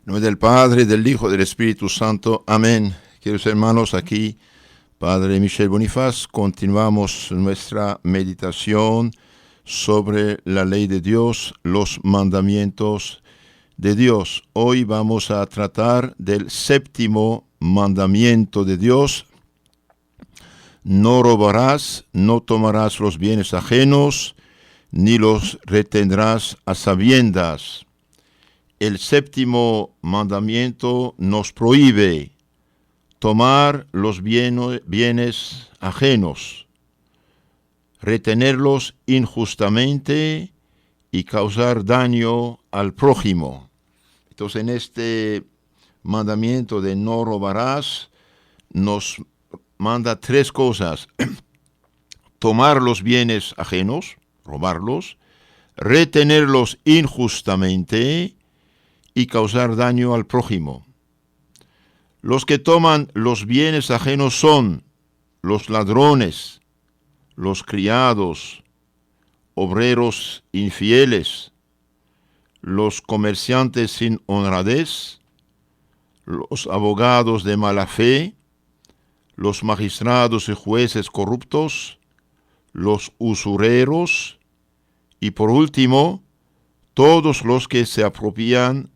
En nombre del Padre, del Hijo, del Espíritu Santo. Amén. Queridos hermanos, aquí, Padre Michel Bonifaz, continuamos nuestra meditación sobre la ley de Dios, los mandamientos de Dios. Hoy vamos a tratar del séptimo mandamiento de Dios. No robarás, no tomarás los bienes ajenos, ni los retendrás a sabiendas. El séptimo mandamiento nos prohíbe tomar los bienes ajenos, retenerlos injustamente y causar daño al prójimo. Entonces, en este mandamiento de no robarás, nos manda tres cosas: tomar los bienes ajenos, robarlos, retenerlos injustamente y causar daño al prójimo. Los que toman los bienes ajenos son los ladrones, los criados, obreros infieles, los comerciantes sin honradez, los abogados de mala fe, los magistrados y jueces corruptos, los usureros y, por último, todos los que se apropian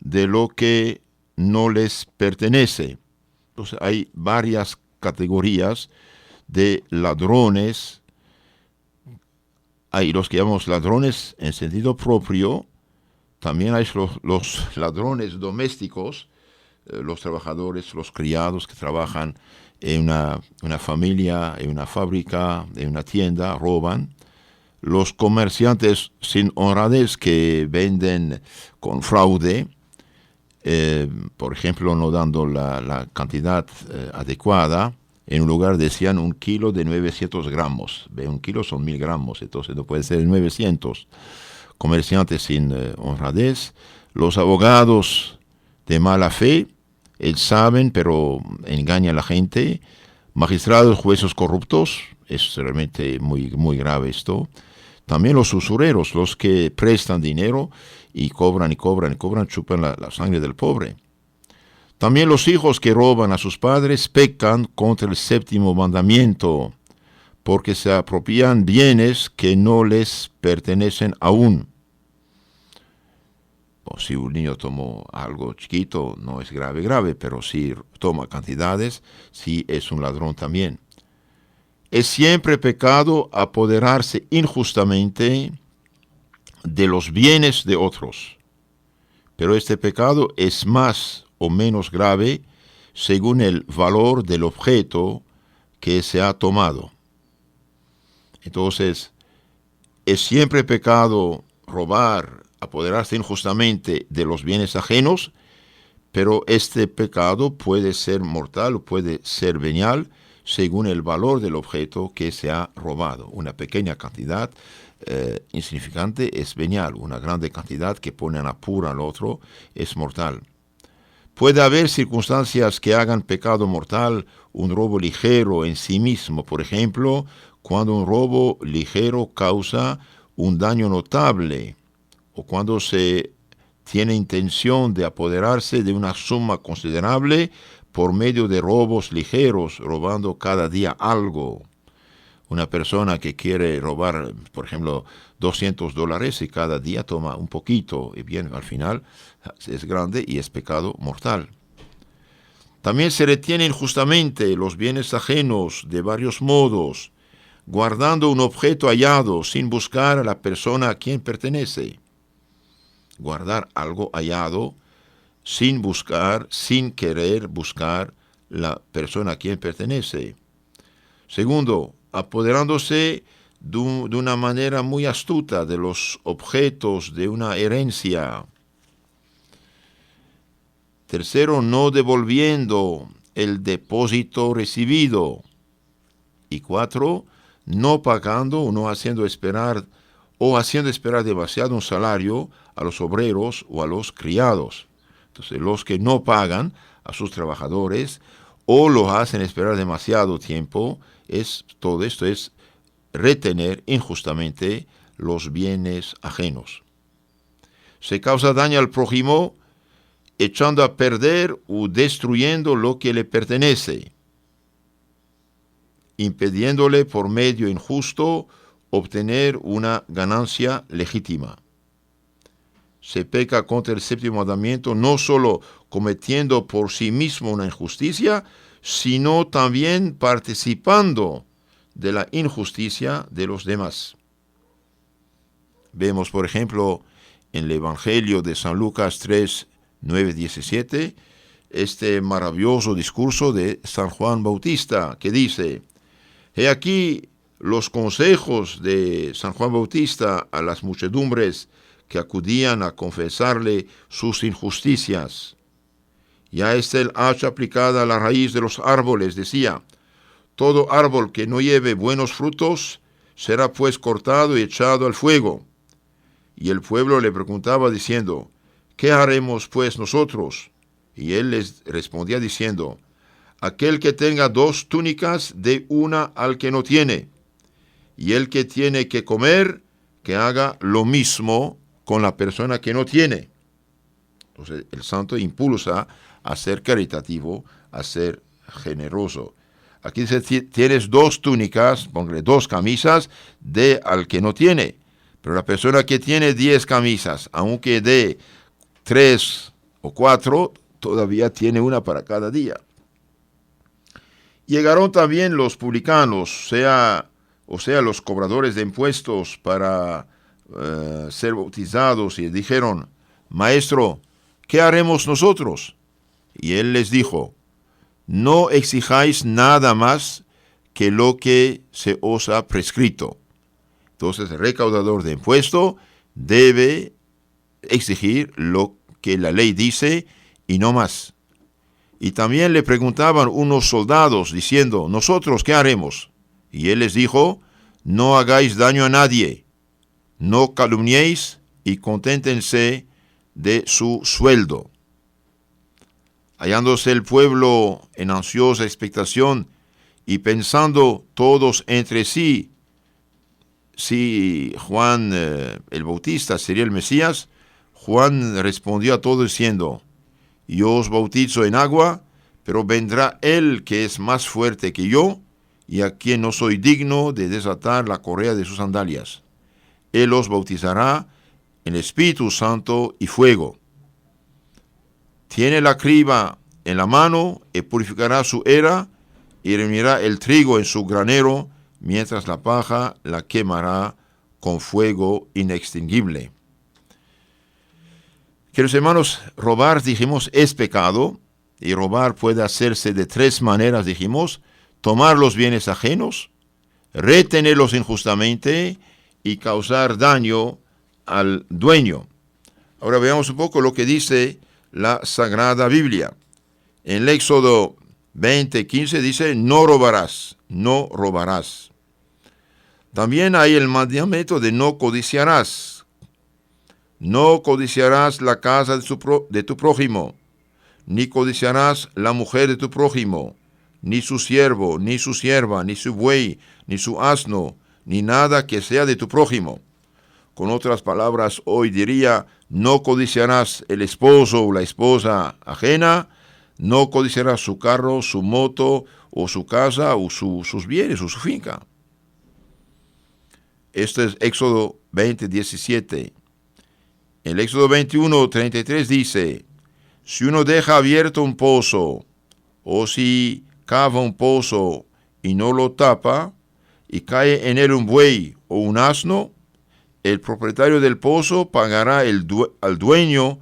de lo que no les pertenece. Entonces hay varias categorías de ladrones. Hay los que llamamos ladrones en sentido propio. También hay los ladrones domésticos, los trabajadores, los criados que trabajan en una familia, en una fábrica, en una tienda, roban. Los comerciantes sin honradez que venden con fraude, por ejemplo, no dando la cantidad adecuada. En un lugar decían 1 kilo de 900 gramos. 1 kilo son 1000 gramos, entonces no puede ser 900. Comerciantes sin honradez. Los abogados de mala fe, saben, pero engañan a la gente. Magistrados, jueces corruptos, es realmente muy, muy grave esto. También los usureros, los que prestan dinero y cobran, chupan la sangre del pobre. También los hijos que roban a sus padres pecan contra el séptimo mandamiento, porque se apropian bienes que no les pertenecen aún. O si un niño tomó algo chiquito, no es grave, pero si toma cantidades, sí es un ladrón también. Es siempre pecado apoderarse injustamente de los bienes de otros, pero este pecado es más o menos grave según el valor del objeto que se ha tomado. Entonces, es siempre pecado robar, apoderarse injustamente de los bienes ajenos, pero este pecado puede ser mortal o puede ser venial según el valor del objeto que se ha robado. Una pequeña cantidad insignificante es venial, una grande cantidad que pone en apuro al otro es mortal. Puede haber circunstancias que hagan pecado mortal un robo ligero en sí mismo. Por ejemplo, cuando un robo ligero causa un daño notable, o cuando se tiene intención de apoderarse de una suma considerable por medio de robos ligeros, robando cada día algo. Una persona que quiere robar, por ejemplo, $200 y cada día toma un poquito, y bien, al final es grande y es pecado mortal. También se retienen injustamente los bienes ajenos de varios modos, guardando un objeto hallado sin buscar a la persona a quien pertenece. Guardar algo hallado sin buscar, sin querer buscar la persona a quien pertenece. Segundo, apoderándose de una manera muy astuta de los objetos de una herencia. Tercero, no devolviendo el depósito recibido. Y 4, no pagando o no haciendo esperar demasiado un salario a los obreros o a los criados. Entonces, los que no pagan a sus trabajadores o los hacen esperar demasiado tiempo, todo esto es retener injustamente los bienes ajenos. Se causa daño al prójimo echando a perder o destruyendo lo que le pertenece, impidiéndole por medio injusto obtener una ganancia legítima. Se peca contra el séptimo mandamiento no solo cometiendo por sí mismo una injusticia, sino también participando de la injusticia de los demás. Vemos, por ejemplo, en el Evangelio de San Lucas 3, 9, 17, este maravilloso discurso de San Juan Bautista, que dice: he aquí los consejos de San Juan Bautista a las muchedumbres que acudían a confesarle sus injusticias. Ya es el hacha aplicada a la raíz de los árboles, decía: todo árbol que no lleve buenos frutos será pues cortado y echado al fuego. Y el pueblo le preguntaba diciendo: ¿qué haremos pues nosotros? Y él les respondía diciendo: aquel que tenga 2 túnicas, dé una al que no tiene, y el que tiene que comer, que haga lo mismo con la persona que no tiene. Entonces el santo impulsa a ser caritativo, a ser generoso. Aquí dice: tienes 2 túnicas, póngale 2 camisas, dé al que no tiene. Pero la persona que tiene 10 camisas, aunque dé 3 o 4, todavía tiene una para cada día. Llegaron también los publicanos, o sea, los cobradores de impuestos para ser bautizados, y dijeron: Maestro, ¿qué haremos nosotros? Y él les dijo: no exijáis nada más que lo que se os ha prescrito. Entonces el recaudador de impuesto debe exigir lo que la ley dice y no más. Y también le preguntaban unos soldados diciendo: ¿nosotros qué haremos? Y él les dijo: no hagáis daño a nadie, no calumniéis y conténtense de su sueldo. Hallándose el pueblo en ansiosa expectación y pensando todos entre sí si Juan el Bautista sería el Mesías, Juan respondió a todos diciendo: yo os bautizo en agua, pero vendrá él que es más fuerte que yo, y a quien no soy digno de desatar la correa de sus sandalias. Él os bautizará en Espíritu Santo y fuego. Tiene la criba en la mano y purificará su era y reunirá el trigo en su granero, mientras la paja la quemará con fuego inextinguible. Queridos hermanos, robar, dijimos, es pecado, y robar puede hacerse de 3 maneras, dijimos: tomar los bienes ajenos, retenerlos injustamente y causar daño al dueño. Ahora veamos un poco lo que dice la Sagrada Biblia. En el Éxodo 20:15 dice: no robarás, no robarás. También hay el mandamiento de no codiciarás. No codiciarás la casa de tu prójimo, ni codiciarás la mujer de tu prójimo, ni su siervo, ni su sierva, ni su buey, ni su asno, ni nada que sea de tu prójimo. Con otras palabras, hoy diría: no codiciarás el esposo o la esposa ajena, no codiciarás su carro, su moto, o su casa, o sus bienes, o su finca. Esto es Éxodo 20:17. El Éxodo 21:33 dice: si uno deja abierto un pozo, o si cava un pozo y no lo tapa, y cae en él un buey o un asno, el propietario del pozo pagará al dueño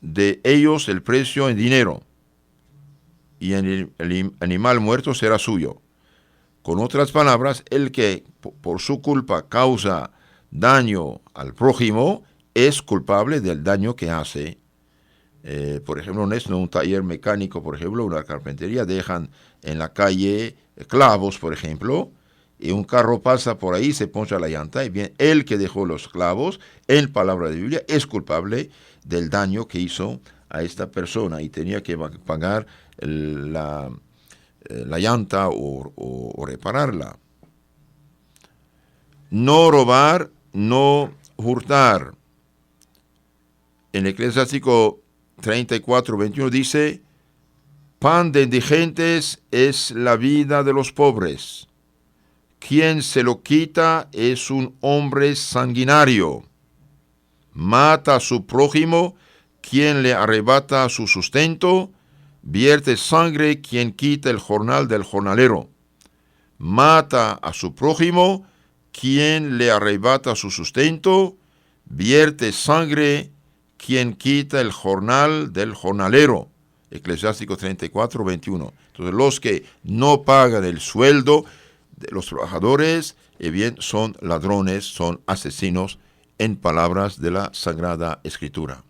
de ellos el precio en dinero, y el animal muerto será suyo. Con otras palabras, el que por su culpa causa daño al prójimo es culpable del daño que hace. Por ejemplo, un taller mecánico, por ejemplo, una carpintería, dejan en la calle clavos, por ejemplo, y un carro pasa por ahí, se poncha la llanta, y bien, el que dejó los clavos, en palabra de Biblia, es culpable del daño que hizo a esta persona, y tenía que pagar la llanta o repararla. No robar, no hurtar. En Eclesiástico 34, 21 dice: pan de indigentes es la vida de los pobres. Quien se lo quita es un hombre sanguinario. Mata a su prójimo quien le arrebata su sustento. Vierte sangre quien quita el jornal del jornalero. Mata a su prójimo quien le arrebata su sustento. Vierte sangre quien quita el jornal del jornalero. Eclesiástico 34, 21. Entonces, los que no pagan el sueldo de los trabajadores, bien, son ladrones, son asesinos, en palabras de la Sagrada Escritura.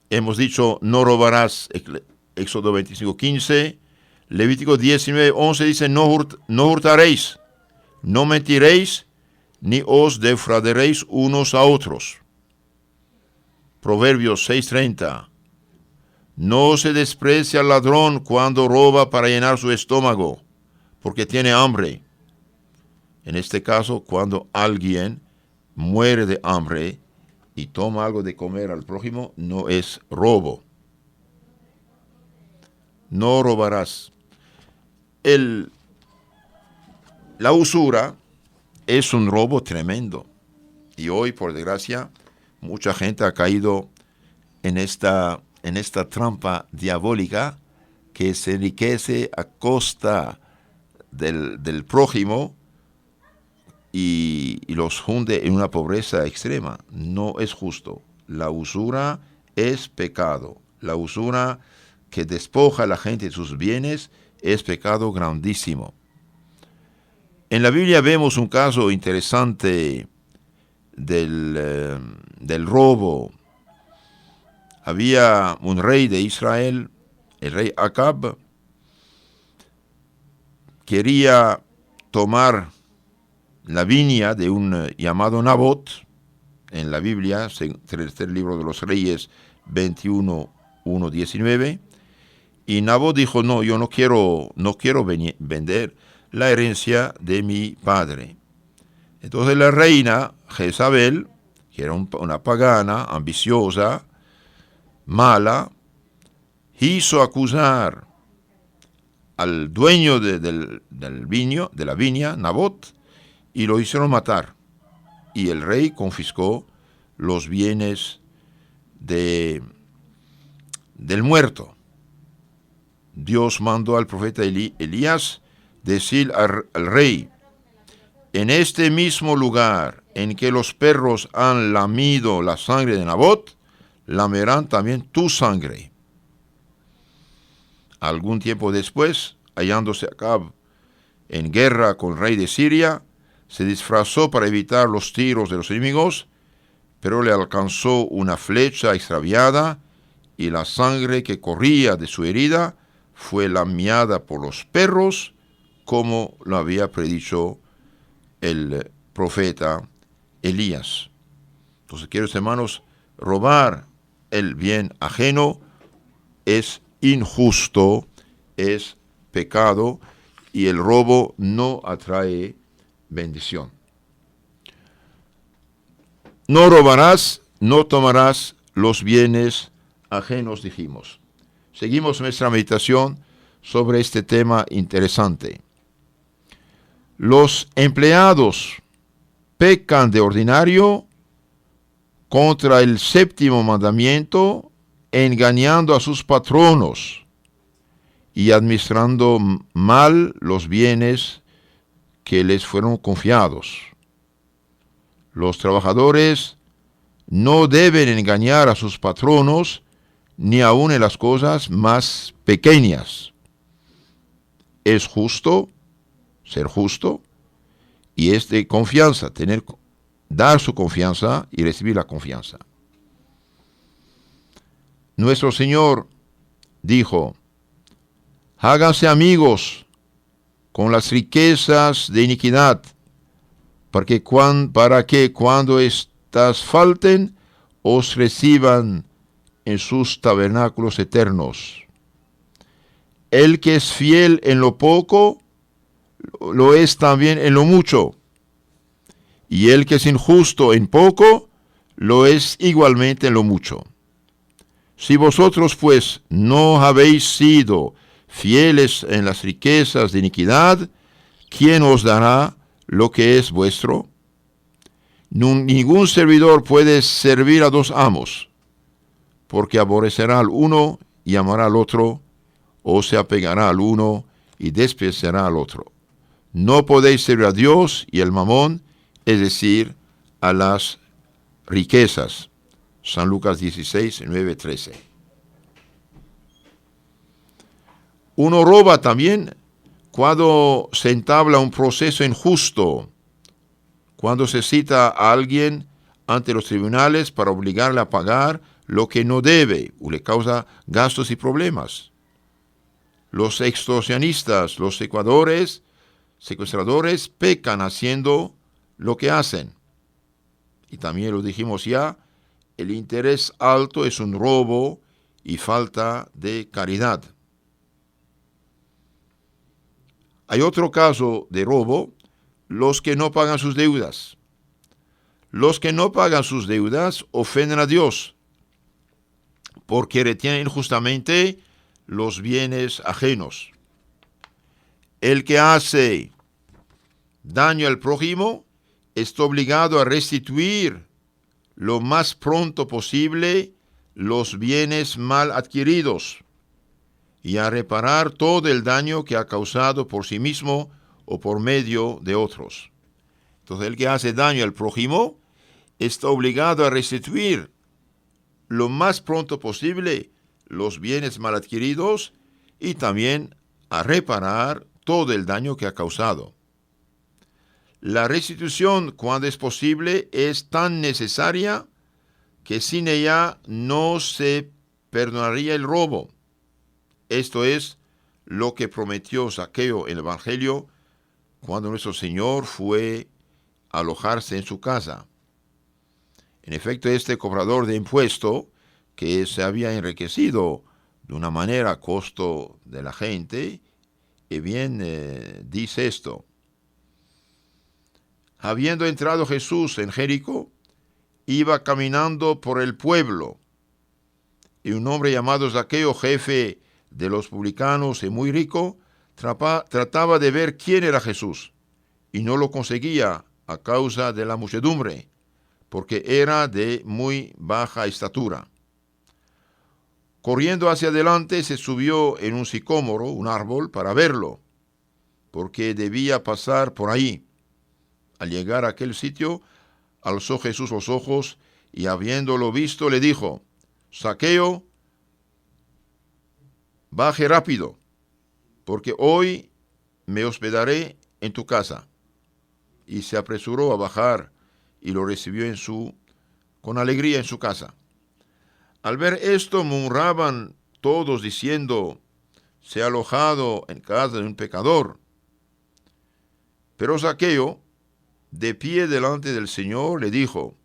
Hemos dicho: no robarás, Éxodo 25, 15. Levítico 19, 11 dice: no hurtaréis, no mentiréis, ni os defraudaréis unos a otros. Proverbios 6:30. No se desprecia al ladrón cuando roba para llenar su estómago, porque tiene hambre. En este caso, cuando alguien muere de hambre y toma algo de comer al prójimo, no es robo. No robarás. La usura es un robo tremendo. Y hoy, por desgracia, mucha gente ha caído en esta trampa diabólica, que se enriquece a costa del prójimo y los hunde en una pobreza extrema. No es justo. La usura es pecado. La usura que despoja a la gente de sus bienes es pecado grandísimo. En la Biblia vemos un caso interesante del robo. Había un rey de Israel, el rey Acab. Quería tomar la viña de un llamado Nabot. En la Biblia, tercer libro de los Reyes 21, 1, 19. Y Nabot dijo: no, yo no quiero vender la herencia de mi padre. Entonces la reina Jezabel, que era una pagana, ambiciosa, mala, hizo acusar al dueño de la viña, Nabot, y lo hicieron matar. Y el rey confiscó los bienes del muerto. Dios mandó al profeta Elías decir al rey: en este mismo lugar en que los perros han lamido la sangre de Nabot, lamerán también tu sangre. Algún tiempo después, hallándose Acab en guerra con el rey de Siria, se disfrazó para evitar los tiros de los enemigos, pero le alcanzó una flecha extraviada, y la sangre que corría de su herida fue lamiada por los perros, como lo había predicho el profeta Elías. Entonces, queridos hermanos, robar el bien ajeno es injusto, es pecado, y el robo no atrae bendición. No robarás, no tomarás los bienes ajenos, dijimos. Seguimos nuestra meditación sobre este tema interesante. Los empleados pecan de ordinario contra el séptimo mandamiento, engañando a sus patronos y administrando mal los bienes que les fueron confiados. Los trabajadores no deben engañar a sus patronos, ni aun en las cosas más pequeñas. Es justo ser justo, y es de confianza, dar su confianza y recibir la confianza. Nuestro Señor dijo: háganse amigos con las riquezas de iniquidad, para que cuando éstas falten, os reciban en sus tabernáculos eternos. El que es fiel en lo poco, lo es también en lo mucho. Y el que es injusto en poco, lo es igualmente en lo mucho. Si vosotros pues no habéis sido fieles en las riquezas de iniquidad, ¿quién os dará lo que es vuestro? Ningún servidor puede servir a dos amos, porque aborrecerá al uno y amará al otro, o se apegará al uno y despreciará al otro. No podéis servir a Dios y al mamón, es decir, a las riquezas. San Lucas 16, 9, 13. Uno roba también cuando se entabla un proceso injusto, cuando se cita a alguien ante los tribunales para obligarle a pagar lo que no debe o le causa gastos y problemas. Los extorsionistas, los secuestradores pecan haciendo lo que hacen. Y también lo dijimos ya, el interés alto es un robo y falta de caridad. Hay otro caso de robo, los que no pagan sus deudas. Los que no pagan sus deudas ofenden a Dios, porque retienen injustamente los bienes ajenos. El que hace daño al prójimo está obligado a restituir lo más pronto posible los bienes mal adquiridos y a reparar todo el daño que ha causado por sí mismo o por medio de otros. Entonces, el que hace daño al prójimo está obligado a restituir lo más pronto posible los bienes mal adquiridos y también a reparar todo el daño que ha causado. La restitución, cuando es posible, es tan necesaria que sin ella no se perdonaría el robo. Esto es lo que prometió Zaqueo en el Evangelio cuando nuestro Señor fue a alojarse en su casa. En efecto, este cobrador de impuesto, que se había enriquecido de una manera a costo de la gente, dice esto: habiendo entrado Jesús en Jericó, iba caminando por el pueblo, y un hombre llamado Zaqueo, jefe de los publicanos y muy rico, trataba de ver quién era Jesús, y no lo conseguía a causa de la muchedumbre, porque era de muy baja estatura. Corriendo hacia adelante, se subió en un sicómoro, un árbol, para verlo, porque debía pasar por ahí. Al llegar a aquel sitio, alzó Jesús los ojos y habiéndolo visto, le dijo: Zaqueo, baje rápido, porque hoy me hospedaré en tu casa. Y se apresuró a bajar y lo recibió con alegría en su casa. Al ver esto, murmuraban todos diciendo: se ha alojado en casa de un pecador. Pero Zaqueo, de pie delante del Señor, le dijo: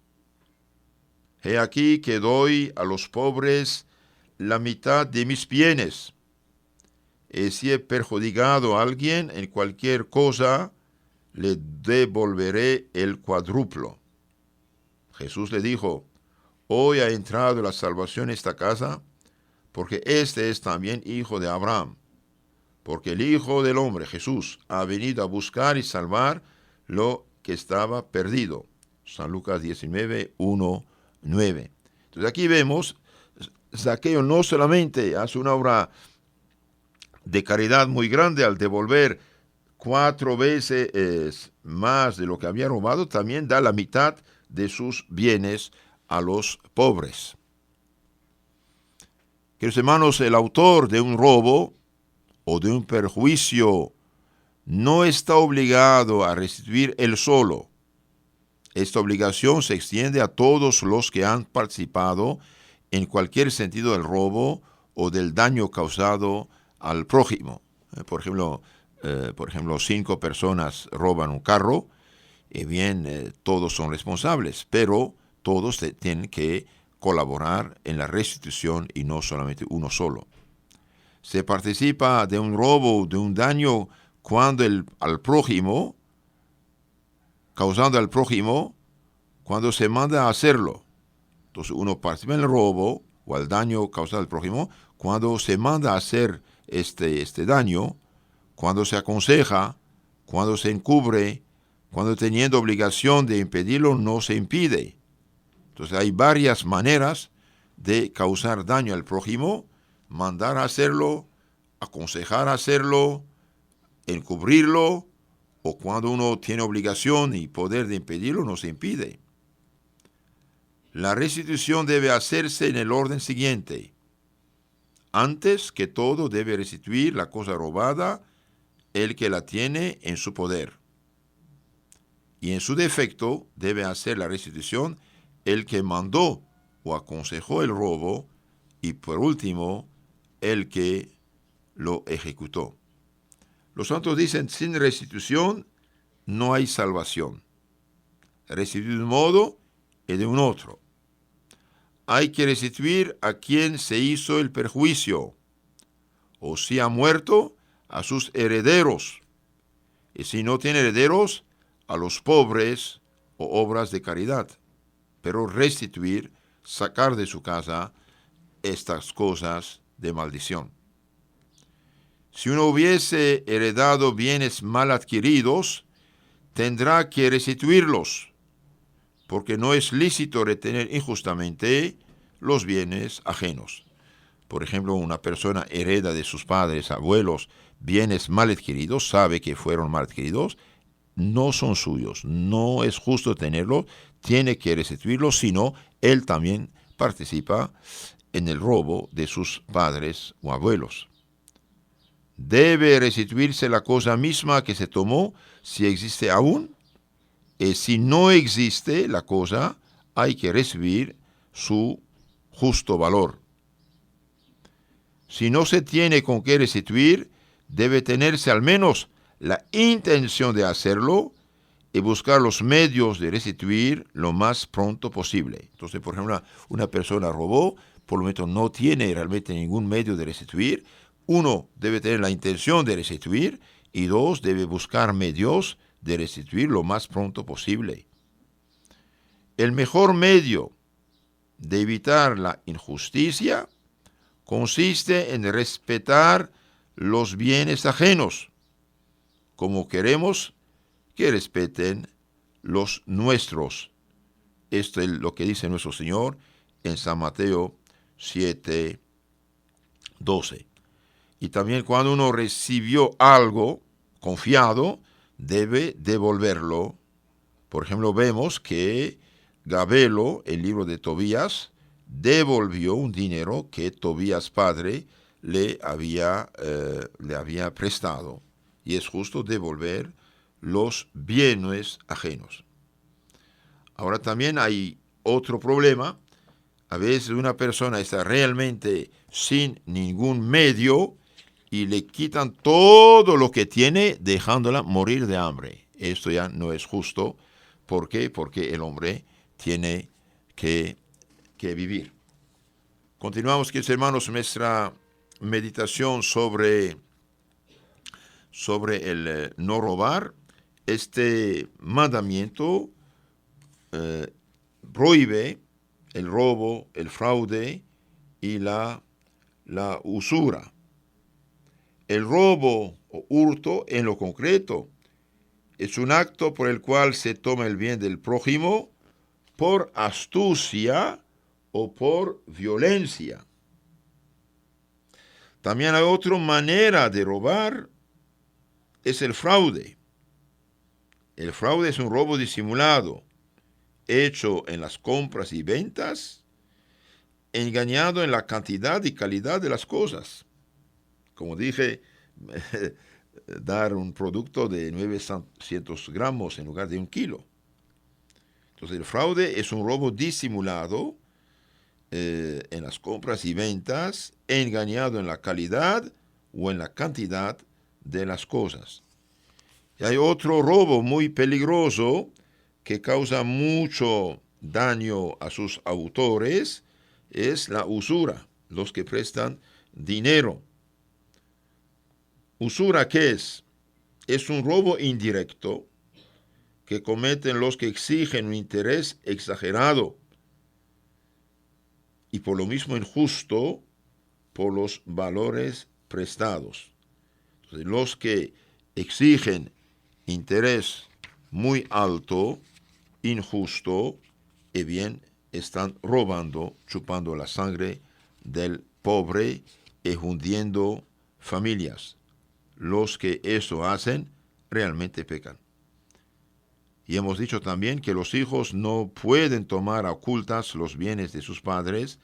he aquí que doy a los pobres la mitad de mis bienes. Y si he perjudicado a alguien en cualquier cosa, le devolveré el cuádruplo. Jesús le dijo: hoy ha entrado la salvación en esta casa, porque este es también hijo de Abraham. Porque el Hijo del Hombre, Jesús, ha venido a buscar y salvar lo que estaba perdido. San Lucas 19, 1, 9. Entonces aquí vemos, Zaqueo no solamente hace una obra de caridad muy grande al devolver 4 veces más de lo que había robado, también da la mitad de sus bienes a los pobres. Queridos hermanos, el autor de un robo o de un perjuicio no está obligado a restituir él solo. Esta obligación se extiende a todos los que han participado en cualquier sentido del robo o del daño causado al prójimo. Por ejemplo, 5 personas roban un carro, todos son responsables, pero todos tienen que colaborar en la restitución y no solamente uno solo. Se participa de un robo, de un daño, causando al prójimo, cuando se manda a hacerlo. Entonces uno participa en el robo o al daño causado al prójimo, cuando se manda a hacer este daño, cuando se aconseja, cuando se encubre, cuando teniendo obligación de impedirlo no se impide. Entonces hay varias maneras de causar daño al prójimo: mandar a hacerlo, aconsejar a hacerlo, encubrirlo, o cuando uno tiene obligación y poder de impedirlo, no se impide. La restitución debe hacerse en el orden siguiente. Antes que todo debe restituir la cosa robada el que la tiene en su poder. Y en su defecto debe hacer la restitución el que mandó o aconsejó el robo, y por último, el que lo ejecutó. Los santos dicen: sin restitución no hay salvación. Restituir de un modo y de un otro. Hay que restituir a quien se hizo el perjuicio, o si ha muerto, a sus herederos, y si no tiene herederos, a los pobres o obras de caridad. Pero restituir, sacar de su casa estas cosas de maldición. Si uno hubiese heredado bienes mal adquiridos, tendrá que restituirlos, porque no es lícito retener injustamente los bienes ajenos. Por ejemplo, una persona hereda de sus padres, abuelos, bienes mal adquiridos, sabe que fueron mal adquiridos, no son suyos, no es justo tenerlos, tiene que restituirlos, sino él también participa en el robo de sus padres o abuelos. Debe restituirse la cosa misma que se tomó, si existe aún, y si no existe la cosa, hay que recibir su justo valor. Si no se tiene con qué restituir, debe tenerse al menos la intención de hacerlo y buscar los medios de restituir lo más pronto posible. Entonces, por ejemplo, una persona robó, por lo menos no tiene realmente ningún medio de restituir. Uno, debe tener la intención de restituir, y dos, debe buscar medios de restituir lo más pronto posible. El mejor medio de evitar la injusticia consiste en respetar los bienes ajenos, como queremos que respeten los nuestros. Esto es lo que dice nuestro Señor en San Mateo 7:12. Y también cuando uno recibió algo confiado, debe devolverlo. Por ejemplo, vemos que Gabelo, el libro de Tobías, devolvió un dinero que Tobías padre le había prestado. Y es justo devolver los bienes ajenos. Ahora también hay otro problema. A veces una persona está realmente sin ningún medio y le quitan todo lo que tiene, dejándola morir de hambre. Esto ya no es justo. ¿Por qué? Porque el hombre tiene que vivir. Continuamos, queridos hermanos, nuestra meditación sobre el no robar. Este mandamiento prohíbe el robo, el fraude y la usura. El robo o hurto, en lo concreto, es un acto por el cual se toma el bien del prójimo por astucia o por violencia. También hay otra manera de robar, es el fraude. El fraude es un robo disimulado, hecho en las compras y ventas, engañado en la cantidad y calidad de las cosas. Como dije, dar un producto de 900 gramos en lugar de 1 kilo. Entonces el fraude es un robo disimulado en las compras y ventas, engañado en la calidad o en la cantidad de las cosas. Y hay otro robo muy peligroso que causa mucho daño a sus autores, es la usura, los que prestan dinero. ¿Usura qué es? Es un robo indirecto que cometen los que exigen un interés exagerado y por lo mismo injusto por los valores prestados. Entonces, los que exigen interés muy alto, injusto, y bien, están robando, chupando la sangre del pobre y hundiendo familias. Los que eso hacen realmente pecan. Y hemos dicho también que los hijos no pueden tomar a ocultas los bienes de sus padres.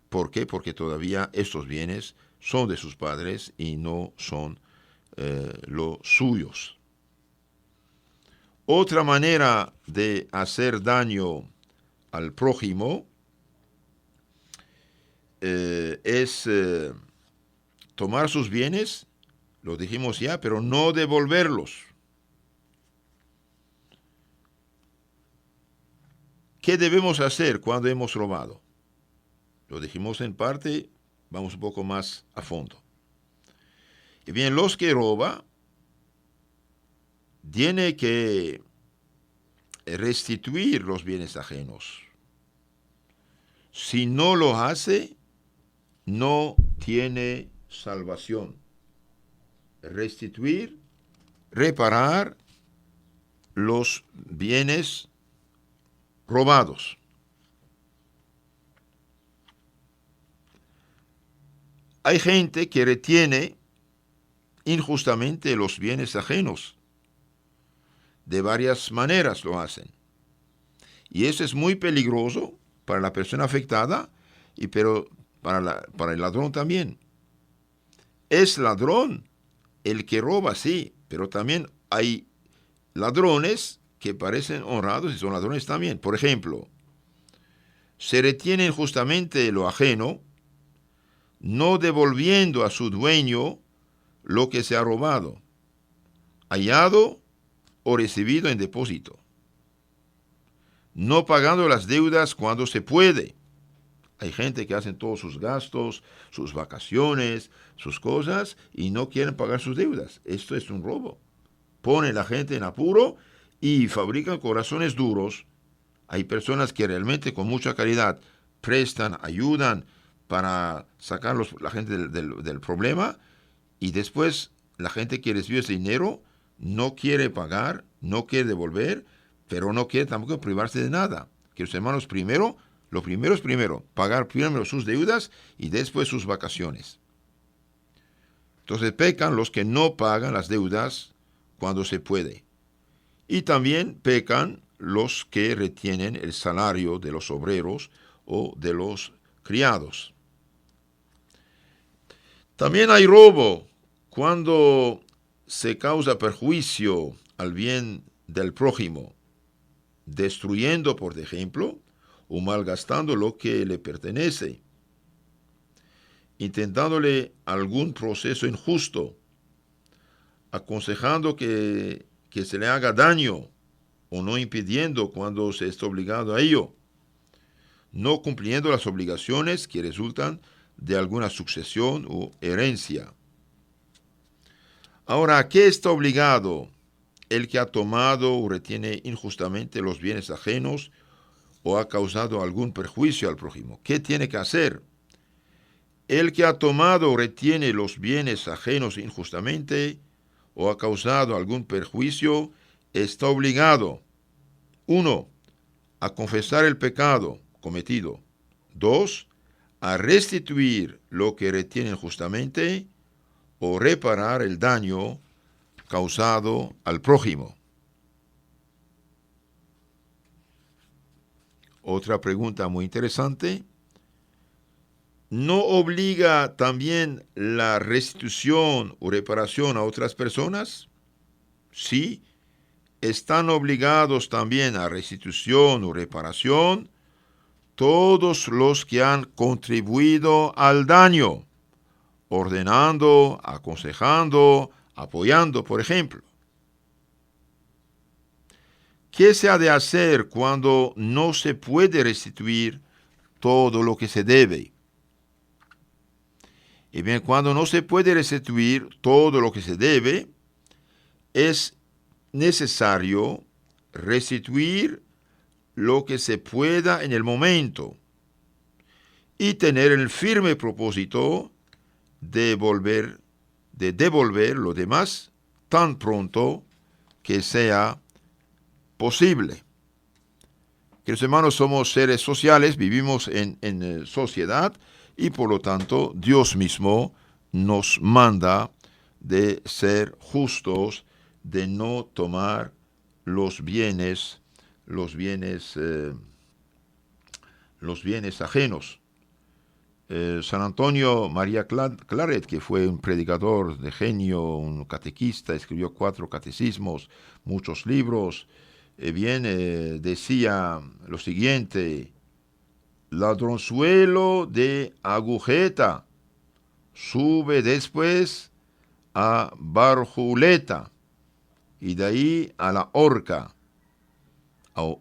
¿Por qué? Porque todavía estos bienes son de sus padres y no son los suyos. Otra manera de hacer daño al prójimo es tomar sus bienes, lo dijimos ya, pero no devolverlos. ¿Qué debemos hacer cuando hemos robado? Lo dijimos en parte, vamos un poco más a fondo. Y bien, los que roban tienen que restituir los bienes ajenos. Si no lo hace, no tiene salvación. Restituir, reparar los bienes robados. Hay gente que retiene injustamente los bienes ajenos. De varias maneras lo hacen. Y eso es muy peligroso para la persona afectada, pero para el ladrón también. Es ladrón el que roba, sí, pero también hay ladrones que parecen honrados y son ladrones también. Por ejemplo, se retiene injustamente lo ajeno, no devolviendo a su dueño lo que se ha robado, hallado o recibido en depósito, no pagando las deudas cuando se puede. Hay gente que hacen todos sus gastos, sus vacaciones, sus cosas y no quieren pagar sus deudas. Esto es un robo. Pone a la gente en apuro y fabrican corazones duros. Hay personas que realmente con mucha caridad prestan, ayudan para sacar la gente del problema, y después la gente que recibe ese dinero no quiere pagar, no quiere devolver, pero no quiere tampoco privarse de nada. Que los hermanos lo primero es primero, pagar primero sus deudas y después sus vacaciones. Entonces pecan los que no pagan las deudas cuando se puede. Y también pecan los que retienen el salario de los obreros o de los criados. También hay robo cuando se causa perjuicio al bien del prójimo, destruyendo, por ejemplo, o malgastando lo que le pertenece, intentándole algún proceso injusto, aconsejando que se le haga daño o no impidiendo cuando se está obligado a ello, no cumpliendo las obligaciones que resultan de alguna sucesión o herencia. Ahora, ¿a qué está obligado el que ha tomado o retiene injustamente los bienes ajenos o ha causado algún perjuicio al prójimo? ¿Qué tiene que hacer? El que ha tomado o retiene los bienes ajenos injustamente o ha causado algún perjuicio está obligado: 1. A confesar el pecado cometido. 2. A restituir lo que retiene injustamente o reparar el daño causado al prójimo. Otra pregunta muy interesante: ¿no obliga también la restitución o reparación a otras personas? Sí, están obligados también a restitución o reparación todos los que han contribuido al daño, ordenando, aconsejando, apoyando, por ejemplo. ¿Qué se ha de hacer cuando no se puede restituir todo lo que se debe? Y bien, cuando no se puede restituir todo lo que se debe, es necesario restituir lo que se pueda en el momento y tener el firme propósito de devolver lo demás tan pronto que sea posible. Queridos hermanos, somos seres sociales, vivimos en sociedad y por lo tanto Dios mismo nos manda de ser justos, de no tomar los bienes ajenos. San Antonio María Claret, que fue un predicador de genio, un catequista, escribió 4 catecismos, muchos libros, decía lo siguiente: ladronzuelo de agujeta, sube después a barjuleta y de ahí a la horca.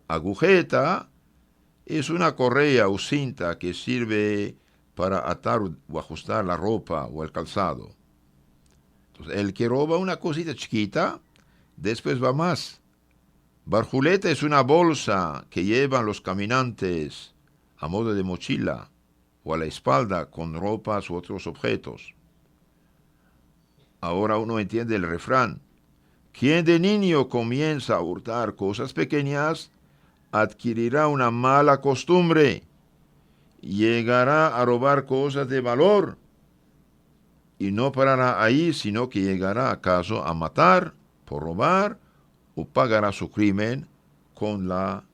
Agujeta es una correa o cinta que sirve para atar o ajustar la ropa o el calzado. Entonces, el que roba una cosita chiquita, después va más. Barjuleta es una bolsa que llevan los caminantes a modo de mochila o a la espalda con ropas u otros objetos. Ahora uno entiende el refrán: quien de niño comienza a hurtar cosas pequeñas, adquirirá una mala costumbre, llegará a robar cosas de valor, y no parará ahí, sino que llegará acaso a matar por robar, o pagará su crimen con la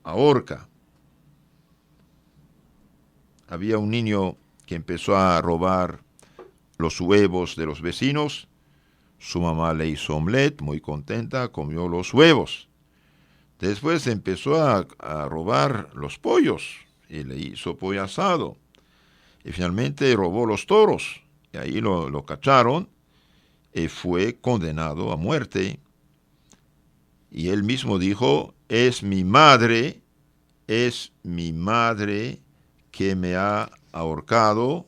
horca. Había un niño que empezó a robar los huevos de los vecinos. Su mamá le hizo omelette, muy contenta, comió los huevos. Después empezó a robar los pollos y le hizo pollo asado. Y finalmente robó los toros. Y ahí lo cacharon y fue condenado a muerte. Y él mismo dijo: es mi madre que me ha ahorcado,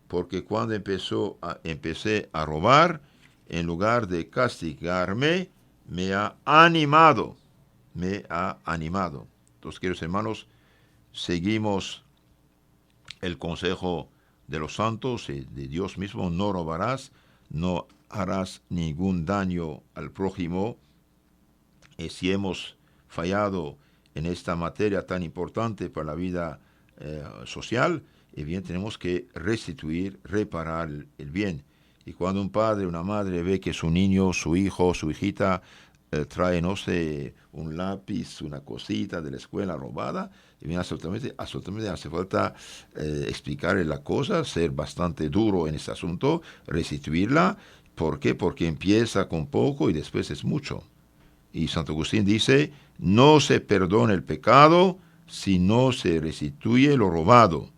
porque cuando empecé a robar, en lugar de castigarme, me ha animado. Entonces, queridos hermanos, seguimos el consejo de los santos y de Dios mismo: no robarás, no harás ningún daño al prójimo. Y si hemos fallado en esta materia tan importante para la vida social, bien, tenemos que restituir, reparar el bien. Y cuando un padre, una madre ve que su niño, su hijo, su hijita trae, no sé, un lápiz, una cosita de la escuela robada, y bien, absolutamente hace falta explicarle la cosa, ser bastante duro en este asunto, restituirla. ¿Por qué? Porque empieza con poco y después es mucho. Y Santo Agustín dice: no se perdona el pecado si no se restituye lo robado.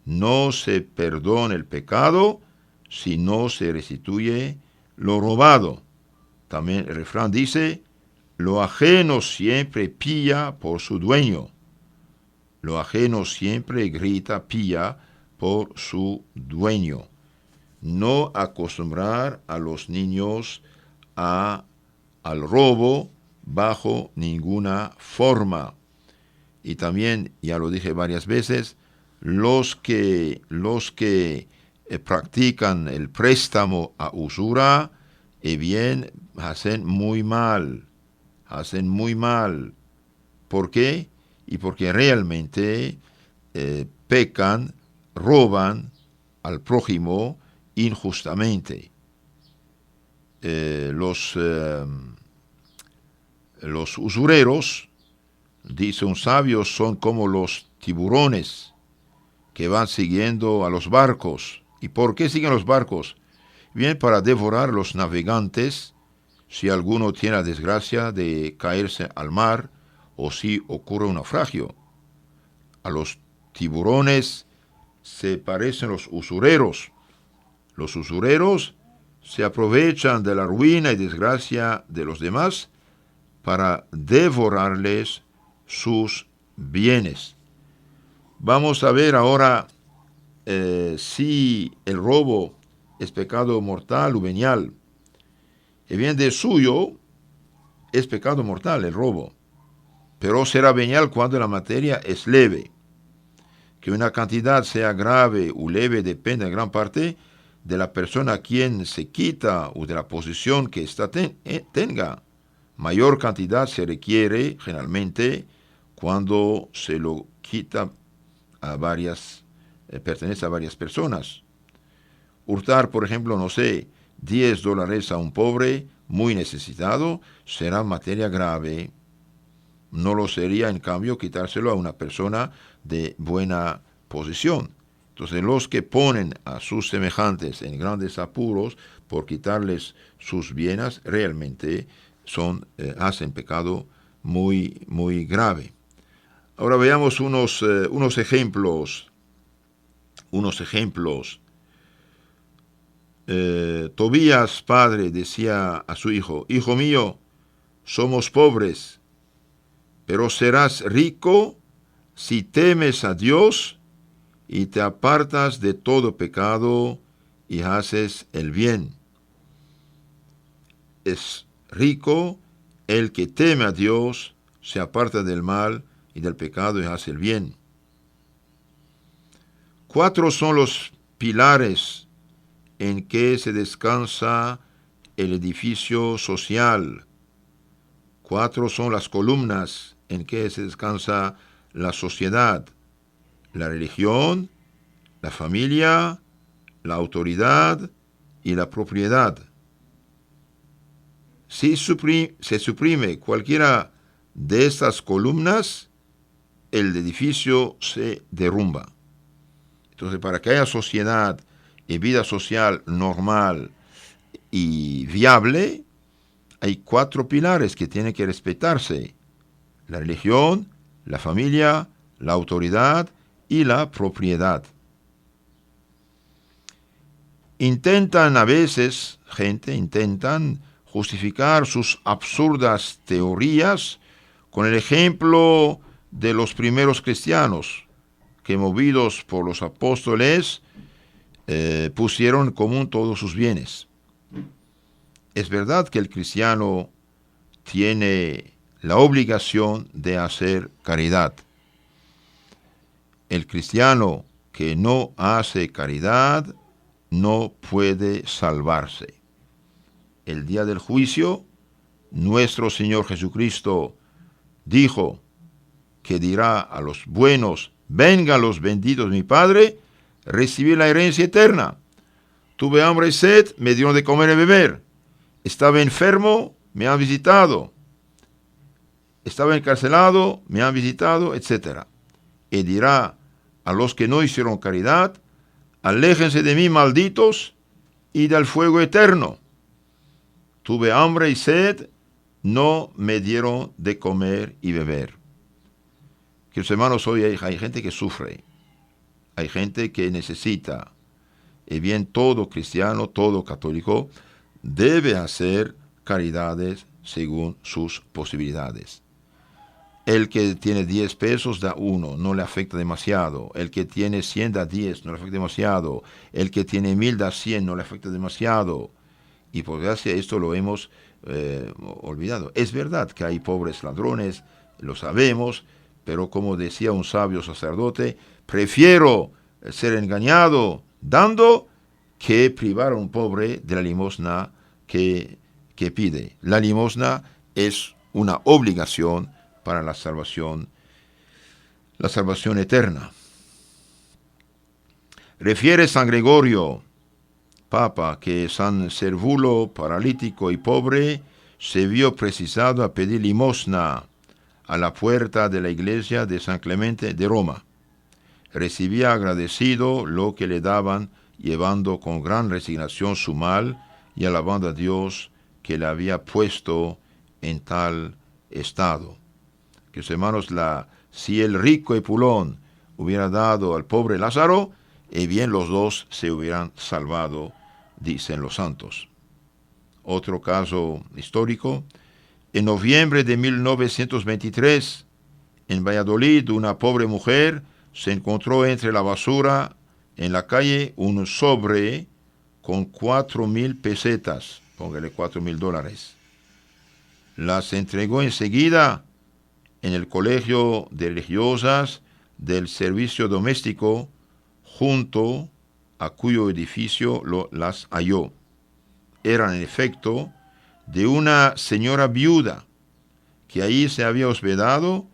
No se perdona el pecado si no se restituye lo robado. También el refrán dice: lo ajeno siempre pilla por su dueño. Lo ajeno siempre grita pilla por su dueño. No acostumbrar a los niños al robo bajo ninguna forma. Y también, ya lo dije varias veces, los que practican el préstamo a usura, bien, hacen muy mal. ¿Por qué? Y porque realmente pecan, roban al prójimo injustamente. Los usureros, dice un sabio, son como los tiburones que van siguiendo a los barcos. ¿Y por qué siguen los barcos? Bien, para devorar los navegantes, si alguno tiene la desgracia de caerse al mar o si ocurre un naufragio. A los tiburones se parecen los usureros. Los usureros se aprovechan de la ruina y desgracia de los demás para devorarles sus bienes. Vamos a ver ahora si el robo es pecado mortal o venial. Y bien, de suyo es pecado mortal el robo, pero será venial cuando la materia es leve. Que una cantidad sea grave o leve depende en gran parte de la persona a quien se quita o de la posición que ésta tenga. Mayor cantidad se requiere generalmente cuando se lo quita a pertenece a varias personas. Hurtar, por ejemplo, no sé, $10 a un pobre muy necesitado será materia grave. No lo sería, en cambio, quitárselo a una persona de buena posición. Entonces, los que ponen a sus semejantes en grandes apuros por quitarles sus bienes, realmente hacen pecado muy, muy grave. Ahora veamos unos ejemplos. Tobías, padre, decía a su hijo: Hijo mío, somos pobres, pero serás rico si temes a Dios y te apartas de todo pecado y haces el bien. Es rico el que teme a Dios, se aparta del mal y del pecado y hace el bien. 4 son los pilares en que se descansa el edificio social. 4 son las columnas en que se descansa la sociedad: la religión, la familia, la autoridad y la propiedad. Si se suprime cualquiera de estas columnas, el edificio se derrumba. Entonces, para que haya sociedad y vida social normal y viable, hay 4 pilares que tienen que respetarse: la religión, la familia, la autoridad y la propiedad. Intentan justificar sus absurdas teorías con el ejemplo de los primeros cristianos, que movidos por los apóstoles pusieron en común todos sus bienes. Es verdad que el cristiano tiene la obligación de hacer caridad. El cristiano que no hace caridad no puede salvarse. El día del juicio, nuestro Señor Jesucristo dijo que dirá a los buenos: vengan los benditos de mi Padre, recibir la herencia eterna. Tuve hambre y sed, me dieron de comer y beber. Estaba enfermo, me han visitado. Estaba encarcelado, me han visitado, etc. Y dirá a los que no hicieron caridad: aléjense de mí, malditos, y del fuego eterno. Tuve hambre y sed, no me dieron de comer y beber. Queridos hermanos, hoy hay gente que sufre, hay gente que necesita, y bien todo cristiano, todo católico, debe hacer caridades según sus posibilidades. El que tiene 10 pesos da 1, no le afecta demasiado. El que tiene 100 da 10, no le afecta demasiado. El que tiene 1000 da 100, no le afecta demasiado. Y por gracia esto lo hemos olvidado. Es verdad que hay pobres ladrones, lo sabemos, pero como decía un sabio sacerdote: prefiero ser engañado dando que privar a un pobre de la limosna que pide. La limosna es una obligación para la salvación eterna. Refiere San Gregorio, Papa, que San Servulo, paralítico y pobre, se vio precisado a pedir limosna a la puerta de la iglesia de San Clemente de Roma. Recibía agradecido lo que le daban, llevando con gran resignación su mal y alabando a Dios que le había puesto en tal estado. Que, hermanos, si el rico Epulón hubiera dado al pobre Lázaro, bien los dos se hubieran salvado, dicen los santos. Otro caso histórico: en noviembre de 1923, en Valladolid, una pobre mujer se encontró entre la basura en la calle un sobre con 4,000 pesetas, póngale $4,000. Las entregó enseguida en el colegio de religiosas del servicio doméstico junto a cuyo edificio las halló. Eran en efecto de una señora viuda que allí se había hospedado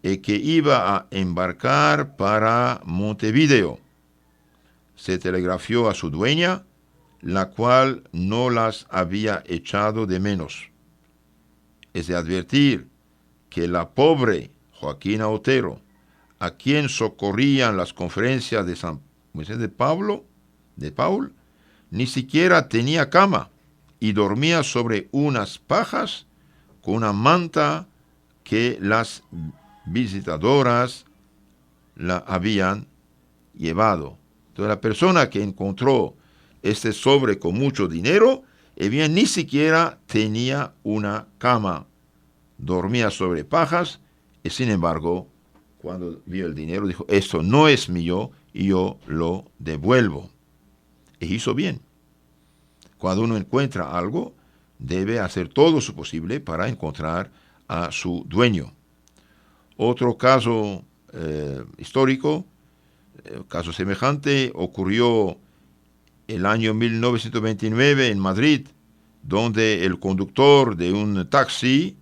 y que iba a embarcar para Montevideo. Se telegrafió a su dueña, la cual no las había echado de menos. Es de advertir que la pobre Joaquina Otero, a quien socorrían las conferencias de Paul, ni siquiera tenía cama y dormía sobre unas pajas con una manta que las visitadoras la habían llevado. Entonces la persona que encontró este sobre con mucho dinero, bien, ni siquiera tenía una cama. Dormía sobre pajas y sin embargo, cuando vio el dinero, dijo, esto no es mío y yo lo devuelvo. E hizo bien. Cuando uno encuentra algo, debe hacer todo su posible para encontrar a su dueño. Otro caso histórico, caso semejante, ocurrió el año 1929 en Madrid, donde el conductor de un taxi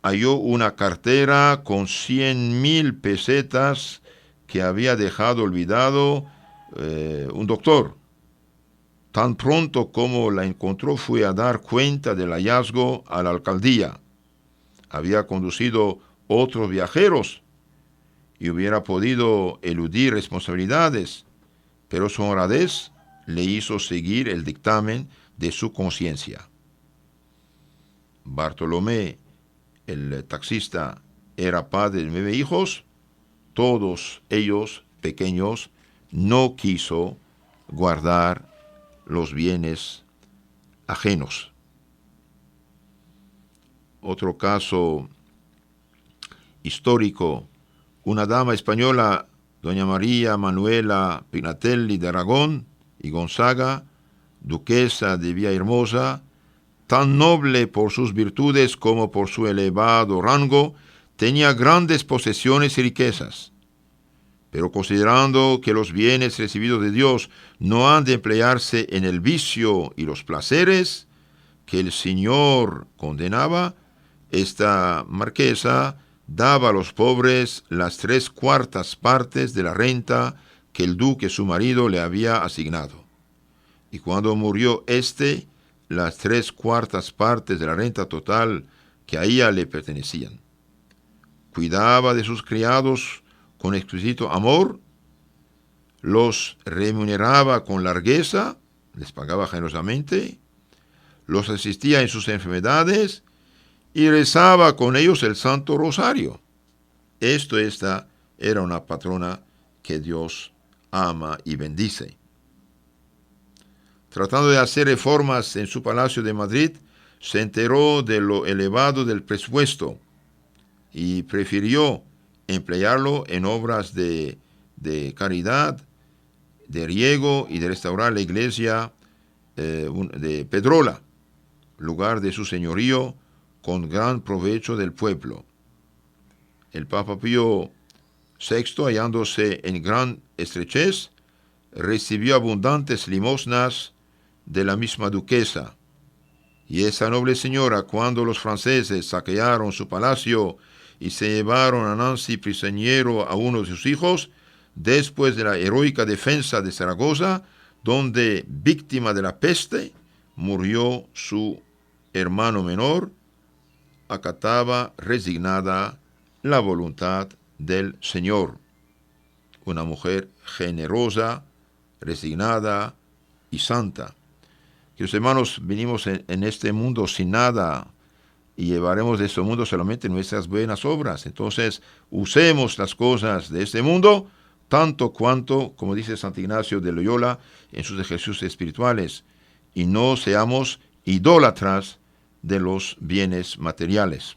halló una cartera con 100,000 pesetas que había dejado olvidado un doctor. Tan pronto como la encontró, fue a dar cuenta del hallazgo a la alcaldía. Había conducido otros viajeros y hubiera podido eludir responsabilidades, pero su honradez le hizo seguir el dictamen de su conciencia. Bartolomé, el taxista, era padre de 9 hijos, todos ellos pequeños. No quiso guardar los bienes ajenos. Otro caso histórico, una dama española, doña María Manuela Pignatelli de Aragón y Gonzaga, duquesa de Villahermosa, tan noble por sus virtudes como por su elevado rango, tenía grandes posesiones y riquezas. Pero considerando que los bienes recibidos de Dios no han de emplearse en el vicio y los placeres que el Señor condenaba, esta marquesa daba a los pobres las 3/4 partes de la renta que el duque su marido le había asignado. Y cuando murió las 3/4 partes de la renta total que a ella le pertenecían. Cuidaba de sus criados con exquisito amor, los remuneraba con largueza, les pagaba generosamente, los asistía en sus enfermedades y rezaba con ellos el Santo Rosario. Esta era una patrona que Dios ama y bendice. Tratando de hacer reformas en su palacio de Madrid, se enteró de lo elevado del presupuesto y prefirió emplearlo en obras de caridad, de riego y de restaurar la iglesia de Pedrola, lugar de su señorío, con gran provecho del pueblo. El Papa Pío VI, hallándose en gran estrechez, recibió abundantes limosnas de la misma duquesa, y esa noble señora, cuando los franceses saquearon su palacio y se llevaron a Nancy prisionero a uno de sus hijos, después de la heroica defensa de Zaragoza, donde, víctima de la peste, murió su hermano menor, acataba resignada la voluntad del Señor. Una mujer generosa, resignada y santa. Queridos hermanos, venimos en este mundo sin nada y llevaremos de este mundo solamente nuestras buenas obras. Entonces, usemos las cosas de este mundo tanto cuanto, como dice Santo Ignacio de Loyola en sus ejercicios espirituales, y no seamos idólatras de los bienes materiales.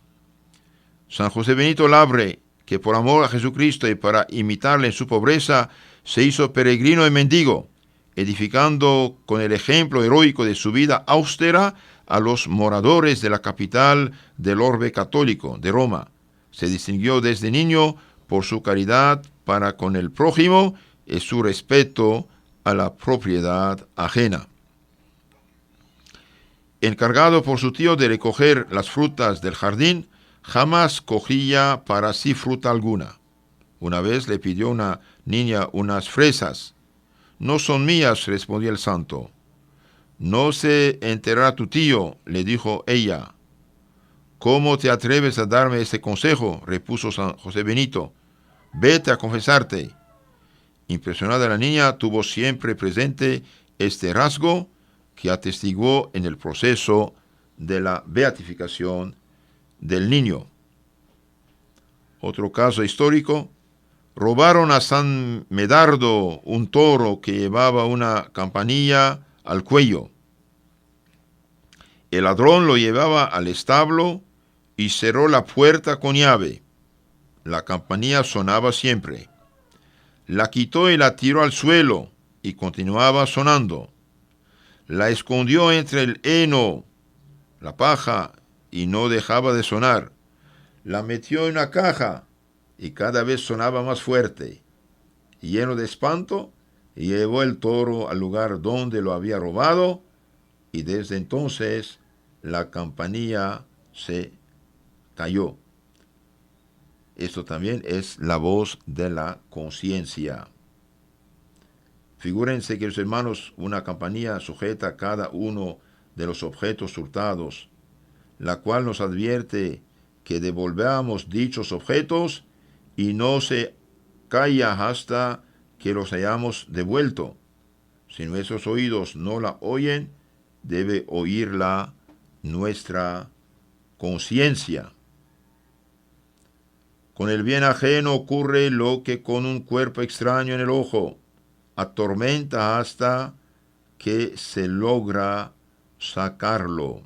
San José Benito Labre, que por amor a Jesucristo y para imitarle en su pobreza, se hizo peregrino y mendigo, edificando con el ejemplo heroico de su vida austera a los moradores de la capital del orbe católico de Roma. Se distinguió desde niño por su caridad para con el prójimo y su respeto a la propiedad ajena. Encargado por su tío de recoger las frutas del jardín, jamás cogía para sí fruta alguna. Una vez le pidió una niña unas fresas. «No son mías», respondió el santo. «No se enterará tu tío», le dijo ella. «¿Cómo te atreves a darme este consejo?», repuso San José Benito. «Vete a confesarte». Impresionada la niña tuvo siempre presente este rasgo que atestiguó en el proceso de la beatificación del niño. Otro caso histórico: robaron a San Medardo un toro que llevaba una campanilla al cuello. El ladrón lo llevaba al establo y cerró la puerta con llave. La campanilla sonaba siempre. La quitó y la tiró al suelo y continuaba sonando. La escondió entre el heno, la paja, y no dejaba de sonar. La metió en una caja y cada vez sonaba más fuerte. Lleno de espanto, llevó el toro al lugar donde lo había robado y desde entonces la campanilla se cayó. Esto también es la voz de la conciencia. Figúrense, queridos hermanos, una campanilla sujeta a cada uno de los objetos hurtados, la cual nos advierte que devolvamos dichos objetos y no se calla hasta que los hayamos devuelto. Si nuestros oídos no la oyen, debe oírla nuestra conciencia. Con el bien ajeno ocurre lo que con un cuerpo extraño en el ojo: atormenta hasta que se logra sacarlo.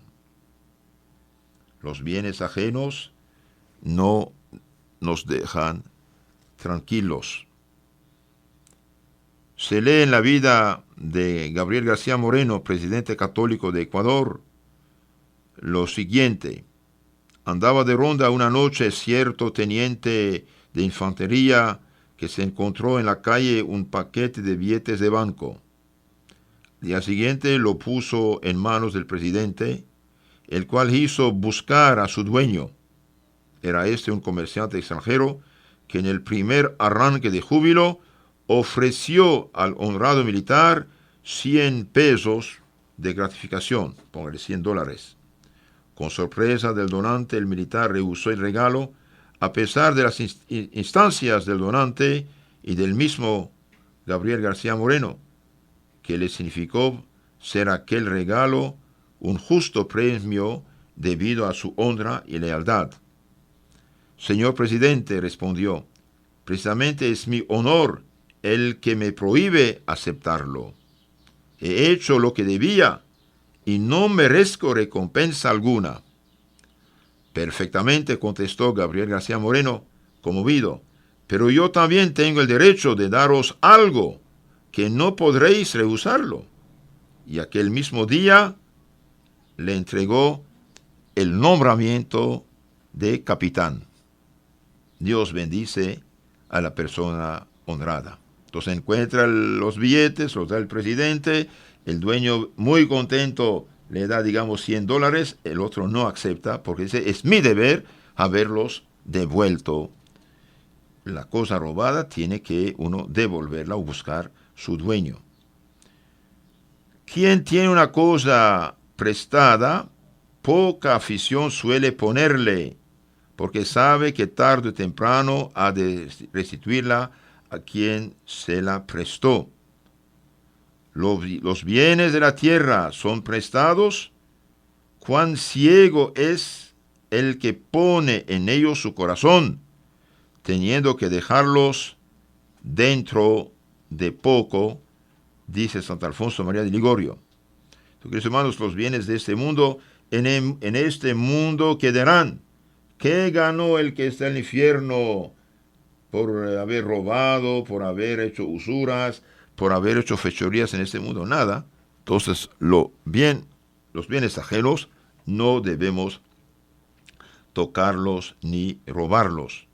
Los bienes ajenos no nos dejan tranquilos. Se lee en la vida de Gabriel García Moreno, presidente católico de Ecuador, lo siguiente: andaba de ronda una noche cierto teniente de infantería que se encontró en la calle un paquete de billetes de banco. Al día siguiente lo puso en manos del presidente, el cual hizo buscar a su dueño. Era este un comerciante extranjero que en el primer arranque de júbilo ofreció al honrado militar 100 pesos de gratificación, póngale $100. Con sorpresa del donante, el militar rehusó el regalo, a pesar de las instancias del donante y del mismo Gabriel García Moreno, que le significó ser aquel regalo un justo premio debido a su honra y lealtad. «Señor presidente», respondió, «precisamente es mi honor el que me prohíbe aceptarlo. He hecho lo que debía y no merezco recompensa alguna». «Perfectamente», contestó Gabriel García Moreno, conmovido, «pero yo también tengo el derecho de daros algo que no podréis rehusarlo». Y aquel mismo día le entregó el nombramiento de capitán. Dios bendice a la persona honrada. Entonces encuentra los billetes, los da el presidente, el dueño muy contento le da, digamos, $100, el otro no acepta porque dice: es mi deber haberlos devuelto. La cosa robada tiene que uno devolverla o buscar su dueño. Quien tiene una cosa prestada, poca afición suele ponerle, porque sabe que tarde o temprano ha de restituirla a quien se la prestó. Los bienes de la tierra son prestados. Cuán ciego es el que pone en ellos su corazón, teniendo que dejarlos dentro de poco, dice Santo Alfonso María de Ligorio. Queridos hermanos, los bienes de este mundo, en este mundo quedarán. ¿Qué ganó el que está en el infierno por haber robado, por haber hecho usuras, por haber hecho fechorías en este mundo? Nada. Entonces, los bienes ajenos no debemos tocarlos ni robarlos.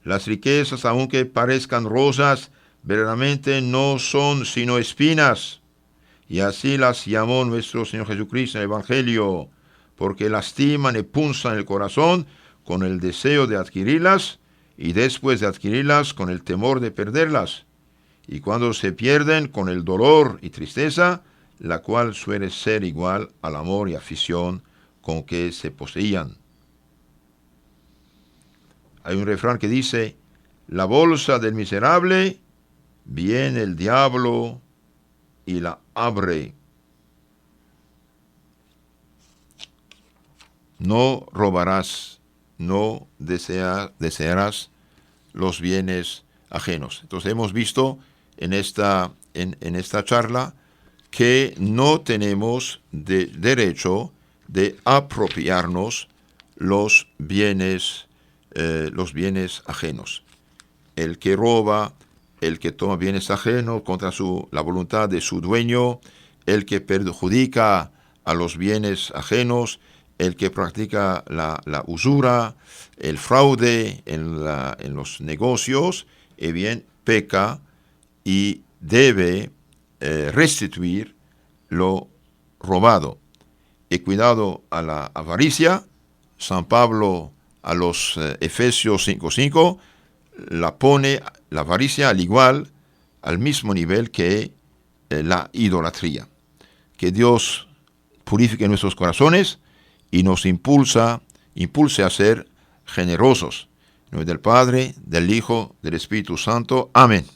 Las riquezas, aunque parezcan rosas, verdaderamente no son sino espinas. Y así las llamó nuestro Señor Jesucristo en el Evangelio, porque lastiman y punzan el corazón con el deseo de adquirirlas, y después de adquirirlas con el temor de perderlas. Y cuando se pierden, con el dolor y tristeza, la cual suele ser igual al amor y afición con que se poseían. Hay un refrán que dice: la bolsa del miserable, viene el diablo y la abre. No robarás, no desearás los bienes ajenos. Entonces hemos visto en esta charla que no tenemos derecho de apropiarnos los bienes ajenos. El que roba, el que toma bienes ajenos contra la voluntad de su dueño, el que perjudica a los bienes ajenos, el que practica la usura, el fraude en los negocios, bien, peca y debe restituir lo robado. Y cuidado a la avaricia. San Pablo a los Efesios 5:5 la pone la avaricia al mismo nivel que la idolatría. Que Dios purifique nuestros corazones y nos impulse a ser generosos. En nombre del Padre, del Hijo, del Espíritu Santo. Amén.